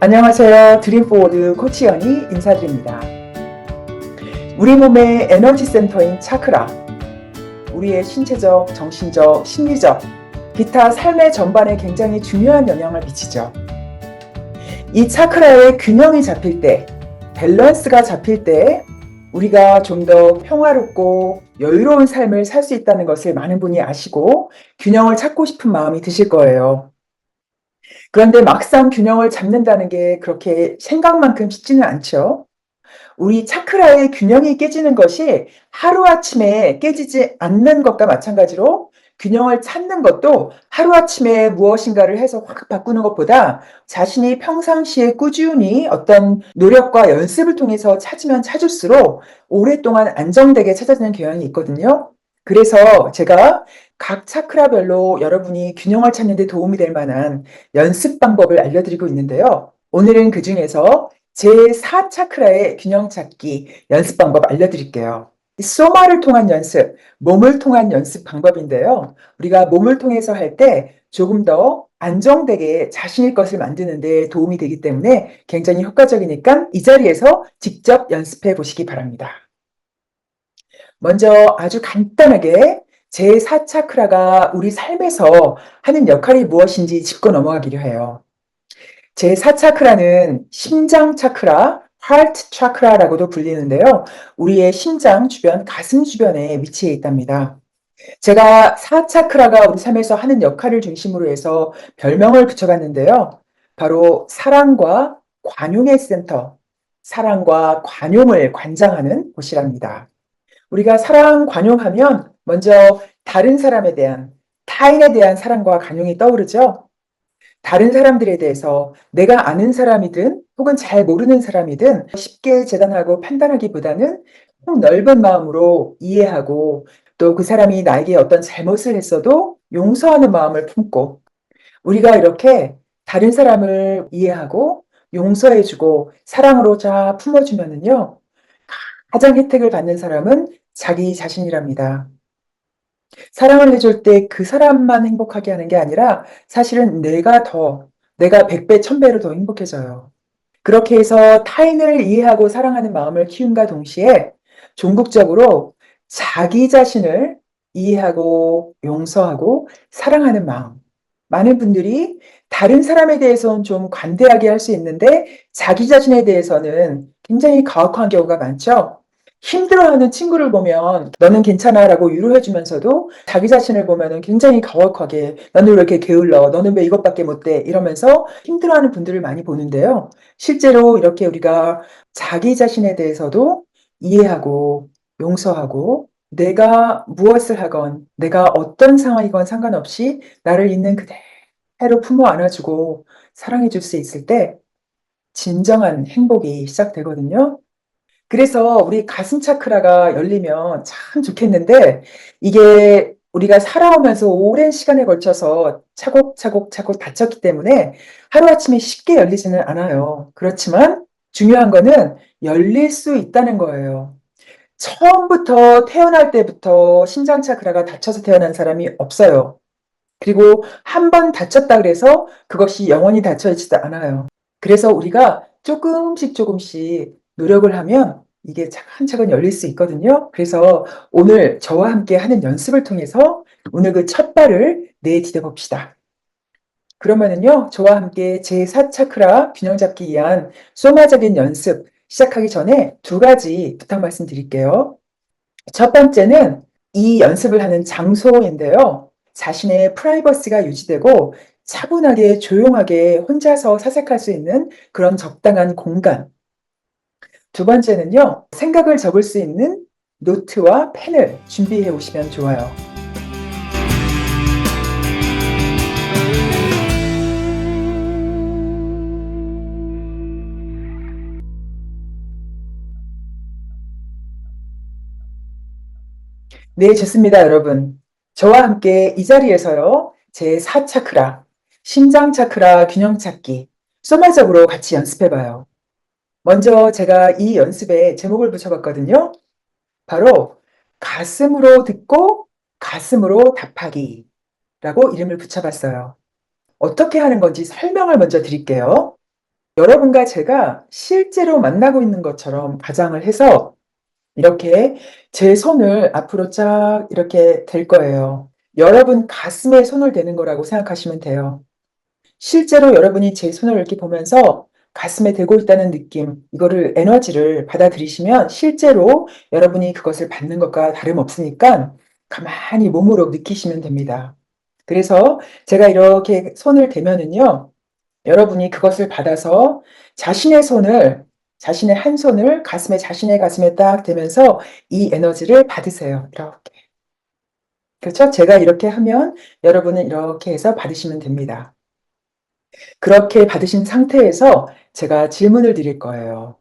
안녕하세요. 드림포워드 코치연이 인사드립니다. 우리 몸의 에너지 센터인 차크라, 우리의 신체적, 정신적, 심리적, 기타 삶의 전반에 굉장히 중요한 영향을 미치죠. 이 차크라의 균형이 잡힐 때, 밸런스가 잡힐 때 우리가 좀 더 평화롭고 여유로운 삶을 살 수 있다는 것을 많은 분이 아시고 균형을 찾고 싶은 마음이 드실 거예요. 그런데 막상 균형을 잡는다는 게 그렇게 생각만큼 쉽지는 않죠. 우리 차크라의 균형이 깨지는 것이 하루아침에 깨지지 않는 것과 마찬가지로 균형을 찾는 것도 하루아침에 무엇인가를 해서 확 바꾸는 것보다 자신이 평상시에 꾸준히 어떤 노력과 연습을 통해서 찾으면 찾을수록 오랫동안 안정되게 찾아지는 경향이 있거든요. 그래서 제가 각 차크라별로 여러분이 균형을 찾는 데 도움이 될 만한 연습 방법을 알려드리고 있는데요. 오늘은 그 중에서 제4 차크라의 균형 찾기 연습 방법 알려드릴게요. 소마를 통한 연습, 몸을 통한 연습 방법인데요. 우리가 몸을 통해서 할 때 조금 더 안정되게 자신의 것을 만드는 데 도움이 되기 때문에 굉장히 효과적이니까 이 자리에서 직접 연습해 보시기 바랍니다. 먼저 아주 간단하게 제4 차크라가 우리 삶에서 하는 역할이 무엇인지 짚고 넘어가기로 해요. 제4 차크라는 심장 차크라, 하트 차크라라고도 불리는데요. 우리의 심장 주변, 가슴 주변에 위치해 있답니다. 제가 4 차크라가 우리 삶에서 하는 역할을 중심으로 해서 별명을 붙여봤는데요. 바로 사랑과 관용의 센터, 사랑과 관용을 관장하는 곳이랍니다. 우리가 사랑, 관용하면 먼저 다른 사람에 대한, 타인에 대한 사랑과 관용이 떠오르죠. 다른 사람들에 대해서 내가 아는 사람이든 혹은 잘 모르는 사람이든 쉽게 재단하고 판단하기보다는 넓은 마음으로 이해하고 또 그 사람이 나에게 어떤 잘못을 했어도 용서하는 마음을 품고 우리가 이렇게 다른 사람을 이해하고 용서해주고 사랑으로 쫙 품어주면은요, 가장 혜택을 받는 사람은 자기 자신이랍니다. 사랑을 해줄 때 그 사람만 행복하게 하는 게 아니라 사실은 내가 100배, 1000배로 더 행복해져요. 그렇게 해서 타인을 이해하고 사랑하는 마음을 키움과 동시에 종국적으로 자기 자신을 이해하고 용서하고 사랑하는 마음. 많은 분들이 다른 사람에 대해서는 좀 관대하게 할 수 있는데 자기 자신에 대해서는 굉장히 가혹한 경우가 많죠. 힘들어하는 친구를 보면 너는 괜찮아라고 위로해주면서도 자기 자신을 보면은 굉장히 가혹하게 너는 왜 이렇게 게을러? 너는 왜 이것밖에 못해? 이러면서 힘들어하는 분들을 많이 보는데요. 실제로 이렇게 우리가 자기 자신에 대해서도 이해하고 용서하고 내가 무엇을 하건 내가 어떤 상황이건 상관없이 나를 있는 그대로 품어 안아주고 사랑해 줄 수 있을 때 진정한 행복이 시작되거든요. 그래서 우리 가슴 차크라가 열리면 참 좋겠는데 이게 우리가 살아오면서 오랜 시간에 걸쳐서 차곡차곡 다쳤기 때문에 하루아침에 쉽게 열리지는 않아요. 그렇지만 중요한 거는 열릴 수 있다는 거예요. 처음부터 태어날 때부터 심장 차크라가 다쳐서 태어난 사람이 없어요. 그리고 한 번 다쳤다 그래서 그것이 영원히 닫혀 있지도 않아요. 그래서 우리가 조금씩 노력을 하면 이게 차근차근 열릴 수 있거든요. 그래서 오늘 저와 함께 하는 연습을 통해서 오늘 그 첫 발을 내디뎌 봅시다. 그러면은요, 저와 함께 제4 차크라 균형 잡기 위한 소마적인 연습 시작하기 전에 두 가지 부탁 말씀드릴게요. 첫 번째는 이 연습을 하는 장소인데요. 자신의 프라이버시가 유지되고 차분하게 조용하게 혼자서 사색할 수 있는 그런 적당한 공간. 두 번째는요, 생각을 적을 수 있는 노트와 펜을 준비해 오시면 좋아요. 네, 좋습니다, 여러분. 저와 함께 이 자리에서요, 제4 차크라, 심장 차크라 균형 찾기, 소마적으로 같이 연습해 봐요. 먼저 제가 이 연습에 제목을 붙여봤거든요. 바로 가슴으로 듣고 가슴으로 답하기 라고 이름을 붙여봤어요. 어떻게 하는 건지 설명을 먼저 드릴게요. 여러분과 제가 실제로 만나고 있는 것처럼 가장을 해서 이렇게 제 손을 앞으로 쫙 이렇게 댈 거예요. 여러분 가슴에 손을 대는 거라고 생각하시면 돼요. 실제로 여러분이 제 손을 이렇게 보면서 가슴에 대고 있다는 느낌, 이거를 에너지를 받아들이시면 실제로 여러분이 그것을 받는 것과 다름없으니까 가만히 몸으로 느끼시면 됩니다. 그래서 제가 이렇게 손을 대면은요, 여러분이 그것을 받아서 자신의 손을, 자신의 한 손을 자신의 가슴에 딱 대면서 이 에너지를 받으세요. 이렇게. 그렇죠? 제가 이렇게 하면 여러분은 이렇게 해서 받으시면 됩니다. 그렇게 받으신 상태에서 제가 질문을 드릴 거예요.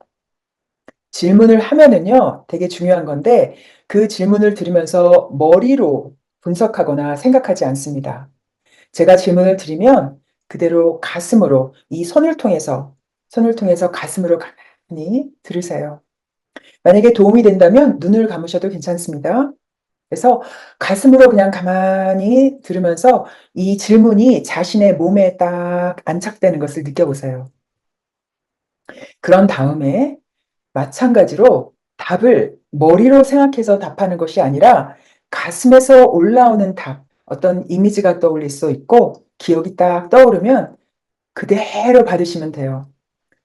질문을 하면은요, 되게 중요한 건데 그 질문을 들으면서 머리로 분석하거나 생각하지 않습니다. 제가 질문을 드리면 그대로 가슴으로 이 손을 통해서 가슴으로 가만히 들으세요. 만약에 도움이 된다면 눈을 감으셔도 괜찮습니다. 그래서 가슴으로 그냥 가만히 들으면서 이 질문이 자신의 몸에 딱 안착되는 것을 느껴보세요. 그런 다음에 마찬가지로 답을 머리로 생각해서 답하는 것이 아니라 가슴에서 올라오는 답, 어떤 이미지가 떠올릴 수 있고 기억이 딱 떠오르면 그대로 받으시면 돼요.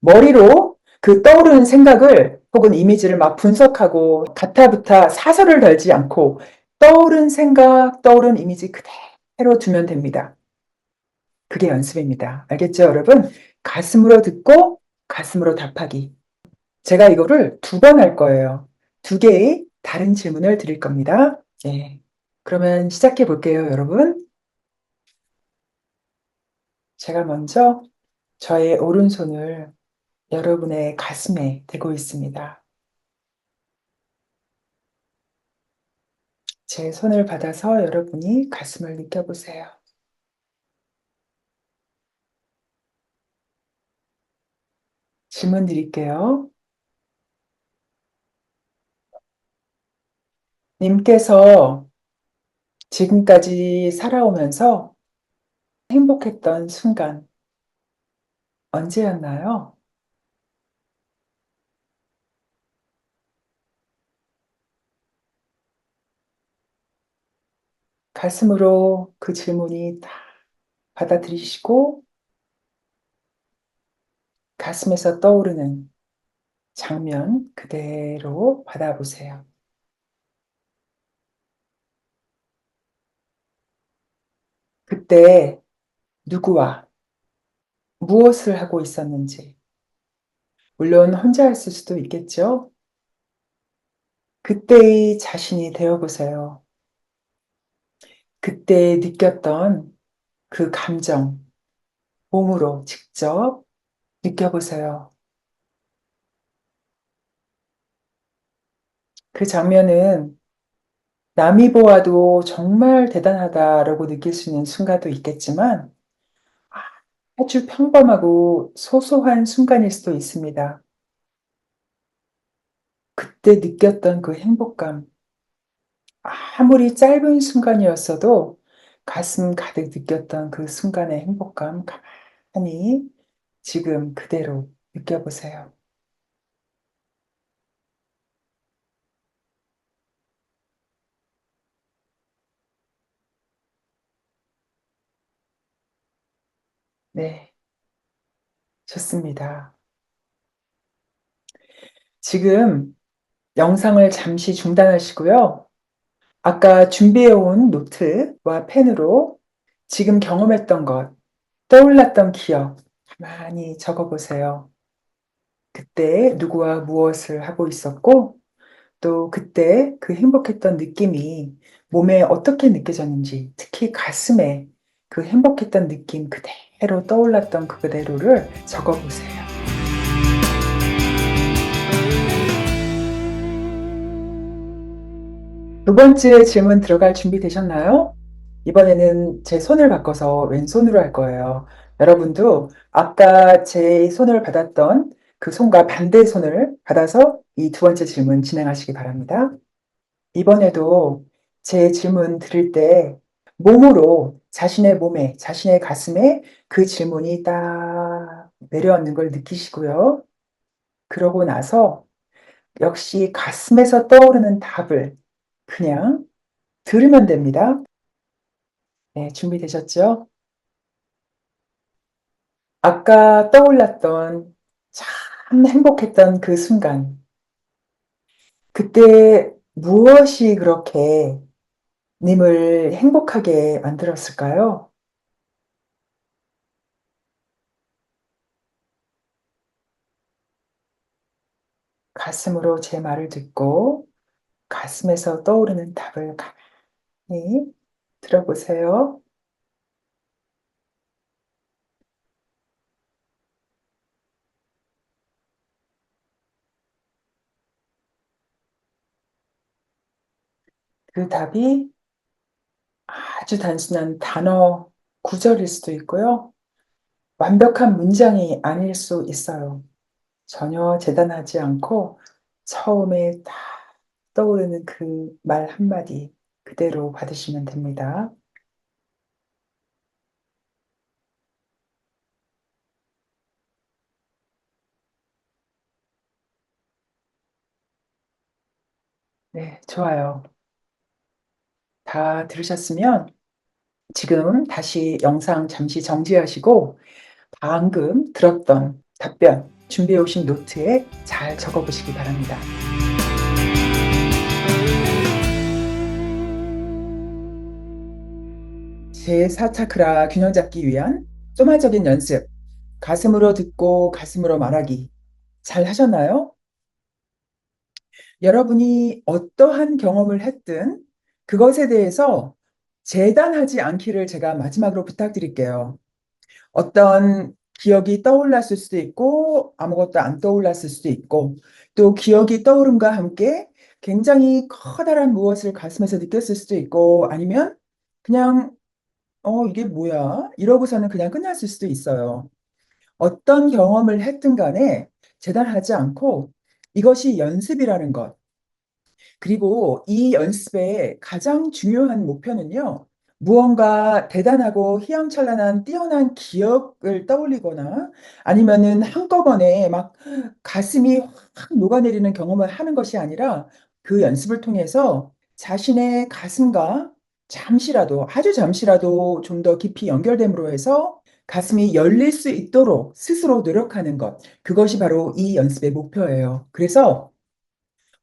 머리로 그 떠오르는 생각을 혹은 이미지를 막 분석하고 가타부타 사설을 달지 않고 떠오른 생각, 떠오른 이미지 그대로 두면 됩니다. 그게 연습입니다. 알겠죠, 여러분? 가슴으로 듣고 가슴으로 답하기. 제가 이거를 2번 할 거예요. 2개의 다른 질문을 드릴 겁니다. 예. 그러면 시작해 볼게요, 여러분. 제가 먼저 저의 오른손을 여러분의 가슴에 대고 있습니다. 제 손을 받아서 여러분이 가슴을 느껴보세요. 질문 드릴게요. 님께서 지금까지 살아오면서 행복했던 순간 언제였나요? 가슴으로 그 질문이 다 받아들이시고 가슴에서 떠오르는 장면 그대로 받아보세요. 그때 누구와 무엇을 하고 있었는지, 물론 혼자였을 수도 있겠죠? 그때의 자신이 되어보세요. 그때 느꼈던 그 감정, 몸으로 직접 느껴보세요. 그 장면은 남이 보아도 정말 대단하다라고 느낄 수 있는 순간도 있겠지만 아주 평범하고 소소한 순간일 수도 있습니다. 그때 느꼈던 그 행복감, 아무리 짧은 순간이었어도 가슴 가득 느꼈던 그 순간의 행복감 가만히 지금 그대로 느껴보세요. 네, 좋습니다. 지금 영상을 잠시 중단하시고요. 아까 준비해 온 노트와 펜으로 지금 경험했던 것, 떠올랐던 기억 가만히 적어 보세요. 그때 누구와 무엇을 하고 있었고 또 그때 그 행복했던 느낌이 몸에 어떻게 느껴졌는지, 특히 가슴에 그 행복했던 느낌 그대로 떠올랐던 그대로를 적어 보세요. 2번째 질문 들어갈 준비 되셨나요? 이번에는 제 손을 바꿔서 왼손으로 할 거예요. 여러분도 아까 제 손을 받았던 그 손과 반대 손을 받아서 이 2번째 질문 진행하시기 바랍니다. 이번에도 제 질문 들을 때 몸으로 자신의 몸에, 자신의 가슴에 그 질문이 딱 내려앉는 걸 느끼시고요. 그러고 나서 역시 가슴에서 떠오르는 답을 그냥 들으면 됩니다. 네, 준비되셨죠? 아까 떠올랐던 참 행복했던 그 순간, 그때 무엇이 그렇게 님을 행복하게 만들었을까요? 가슴으로 제 말을 듣고 가슴에서 떠오르는 답을 가만히 들어보세요. 그 답이 아주 단순한 단어 구절일 수도 있고요. 완벽한 문장이 아닐 수 있어요. 전혀 재단하지 않고 처음에 딱 떠오르는 그 말 한마디 그대로 받으시면 됩니다. 네, 좋아요. 다 들으셨으면 지금 다시 영상 잠시 정지하시고 방금 들었던 답변 준비해 오신 노트에 잘 적어 보시기 바랍니다. 제4 차크라 균형 잡기 위한 소마적인 연습. 가슴으로 듣고 가슴으로 말하기. 잘 하셨나요? 여러분이 어떠한 경험을 했든 그것에 대해서 재단하지 않기를 제가 마지막으로 부탁드릴게요. 어떤 기억이 떠올랐을 수도 있고 아무것도 안 떠올랐을 수도 있고 또 기억이 떠오름과 함께 굉장히 커다란 무엇을 가슴에서 느꼈을 수도 있고 아니면 그냥 '어 이게 뭐야?' 이러고서는 그냥 끝났을 수도 있어요. 어떤 경험을 했든 간에 재단하지 않고 이것이 연습이라는 것 그리고 이 연습의 가장 중요한 목표는요. 무언가 대단하고 휘황찬란한 뛰어난 기억을 떠올리거나 아니면은 한꺼번에 막 가슴이 확 녹아내리는 경험을 하는 것이 아니라 그 연습을 통해서 자신의 가슴과 잠시라도 아주 잠시라도 좀 더 깊이 연결됨으로 해서 가슴이 열릴 수 있도록 스스로 노력하는 것. 그것이 바로 이 연습의 목표예요. 그래서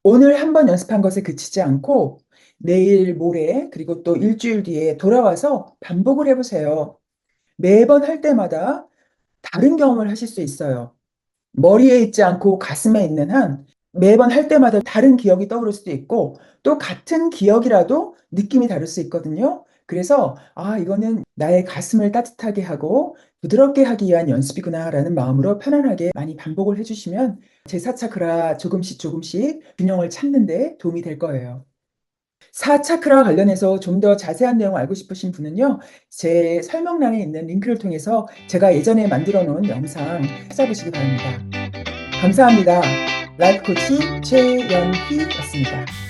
오늘 한번 연습한 것에 그치지 않고 내일, 모레 그리고 또 일 주일 뒤에 돌아와서 반복을 해 보세요. 매번 할 때마다 다른 경험을 하실 수 있어요. 머리에 있지 않고 가슴에 있는 한 매번 할 때마다 다른 기억이 떠오를 수도 있고 또 같은 기억이라도 느낌이 다를 수 있거든요. 그래서 '아 이거는 나의 가슴을 따뜻하게 하고 부드럽게 하기 위한 연습이구나.'라는 마음으로 편안하게 많이 반복을 해 주시면 제4 차크라 조금씩 조금씩 균형을 찾는 데 도움이 될 거예요. 4 차크라와 관련해서 좀 더 자세한 내용을 알고 싶으신 분은요. 제 설명란에 있는 링크를 통해서 제가 예전에 만들어 놓은 영상 찾아보시기 바랍니다. 감사합니다. 라이프 코치 최연희였습니다.